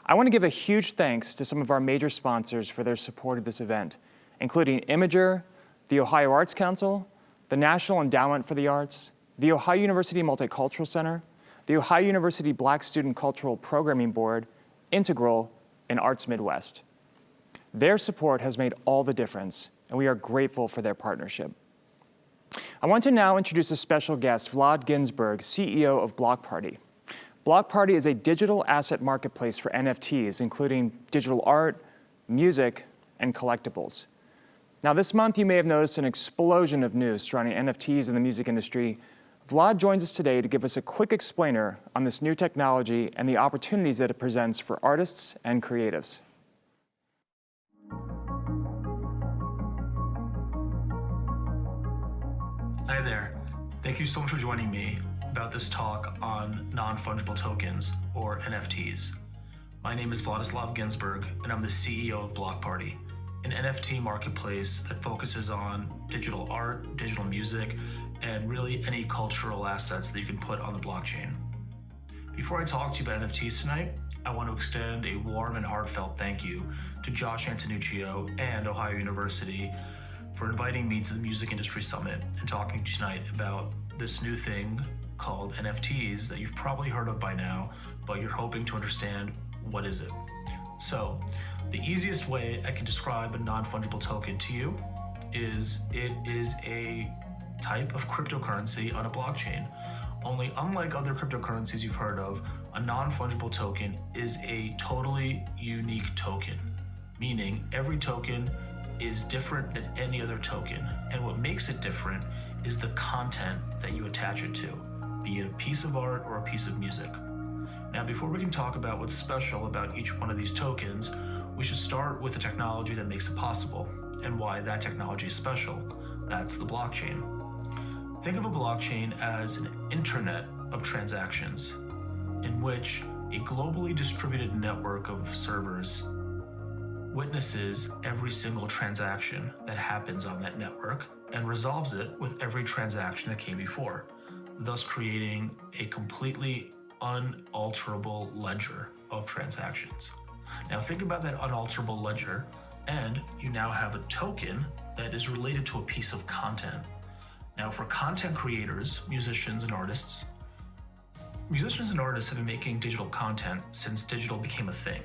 I want to give a huge thanks to some of our major sponsors for their support of this event, including Imager, the Ohio Arts Council, the National Endowment for the Arts, the Ohio University Multicultural Center, the Ohio University Black Student Cultural Programming Board, Integral, and Arts Midwest. Their support has made all the difference, and we are grateful for their partnership. I want to now introduce a special guest, Vlad Ginzburg, CEO of Blockparty. Blockparty is a digital asset marketplace for NFTs, including digital art, music, and collectibles. Now, this month, you may have noticed an explosion of news surrounding NFTs in the music industry. Vlad joins us today to give us a quick explainer on this new technology and the opportunities that it presents for artists and creatives. Hi there. Thank you so much for joining me about this talk on non-fungible tokens, or NFTs. My name is Vlad Ginzburg, and I'm the CEO of Blockparty, an NFT marketplace that focuses on digital art, digital music, and really any cultural assets that you can put on the blockchain. Before I talk to you about NFTs tonight, I want to extend a warm and heartfelt thank you to Josh Antonuccio and Ohio University for inviting me to the Music Industry Summit and talking to you tonight about this new thing called NFTs that you've probably heard of by now, but you're hoping to understand what is it. So, the easiest way I can describe a non-fungible token to you is it is a type of cryptocurrency on a blockchain. Only unlike other cryptocurrencies you've heard of, a non-fungible token is a totally unique token, meaning every token is different than any other token, and what makes it different is the content that you attach it to, be it a piece of art or a piece of music. Now, before we can talk about what's special about each one of these tokens, we should start with the technology that makes it possible and why that technology is special. That's the blockchain. Think of a blockchain as an intranet of transactions in which a globally distributed network of servers witnesses every single transaction that happens on that network and resolves it with every transaction that came before, thus creating a completely unalterable ledger of transactions. Now think about that unalterable ledger, and you now have a token that is related to a piece of content. Now for content creators, musicians and artists have been making digital content since digital became a thing.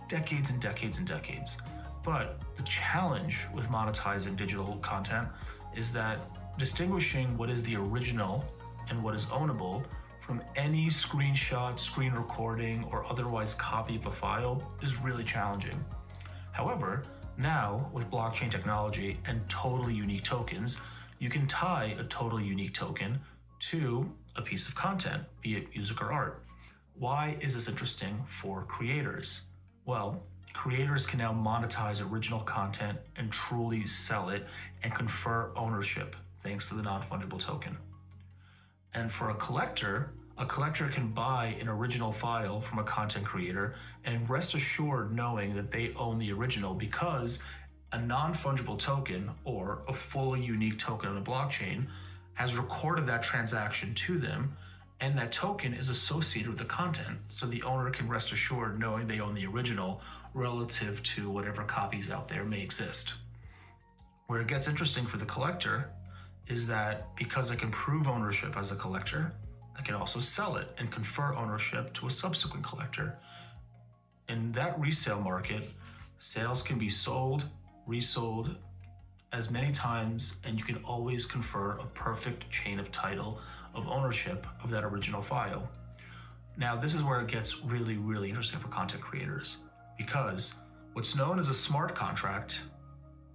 Decades and decades and decades. But the challenge with monetizing digital content is that distinguishing what is the original and what is ownable from any screenshot, screen recording, or otherwise copy of a file is really challenging. However, now with blockchain technology and totally unique tokens, you can tie a totally unique token to a piece of content, be it music or art. Why is this interesting for creators? Well, creators can now monetize original content and truly sell it and confer ownership thanks to the non-fungible token. And for a collector can buy an original file from a content creator and rest assured knowing that they own the original because a non-fungible token, or a fully unique token on a blockchain, has recorded that transaction to them, and that token is associated with the content, so the owner can rest assured knowing they own the original relative to whatever copies out there may exist. Where it gets interesting for the collector is that because I can prove ownership as a collector, I can also sell it and confer ownership to a subsequent collector. In that resale market, sales can be sold, resold as many times, and you can always confer a perfect chain of title of ownership of that original file. Now, this is where it gets really, really interesting for content creators, because what's known as a smart contract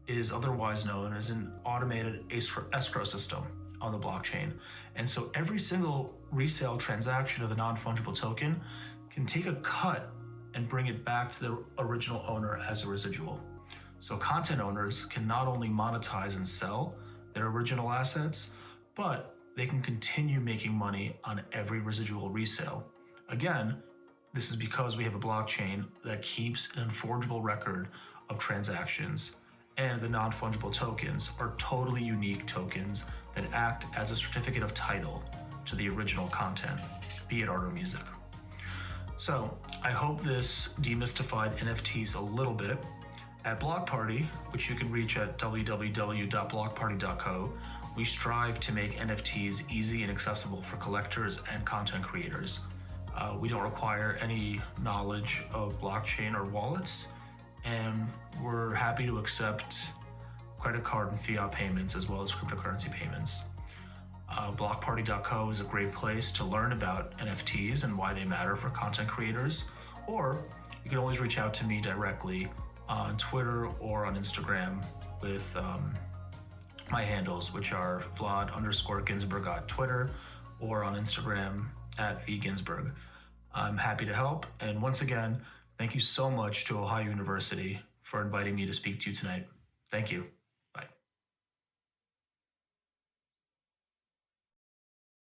is otherwise known as an automated escrow system on the blockchain. And so every single resale transaction of the non-fungible token can take a cut and bring it back to the original owner as a residual. So content owners can not only monetize and sell their original assets, but they can continue making money on every residual resale. Again, this is because we have a blockchain that keeps an unforgeable record of transactions, and the non-fungible tokens are totally unique tokens that act as a certificate of title to the original content, be it art or music. So I hope this demystified NFTs a little bit. At Blockparty, which you can reach at www.blockparty.co, we strive to make NFTs easy and accessible for collectors and content creators. We don't require any knowledge of blockchain or wallets, and we're happy to accept credit card and fiat payments as well as cryptocurrency payments. Blockparty.co is a great place to learn about NFTs and why they matter for content creators, or you can always reach out to me directly on Twitter or on Instagram with my handles, which are Vlad_Ginzburg on Twitter or on Instagram at VGinzburg. I'm happy to help, and once again, thank you so much to Ohio University for inviting me to speak to you tonight. Thank you.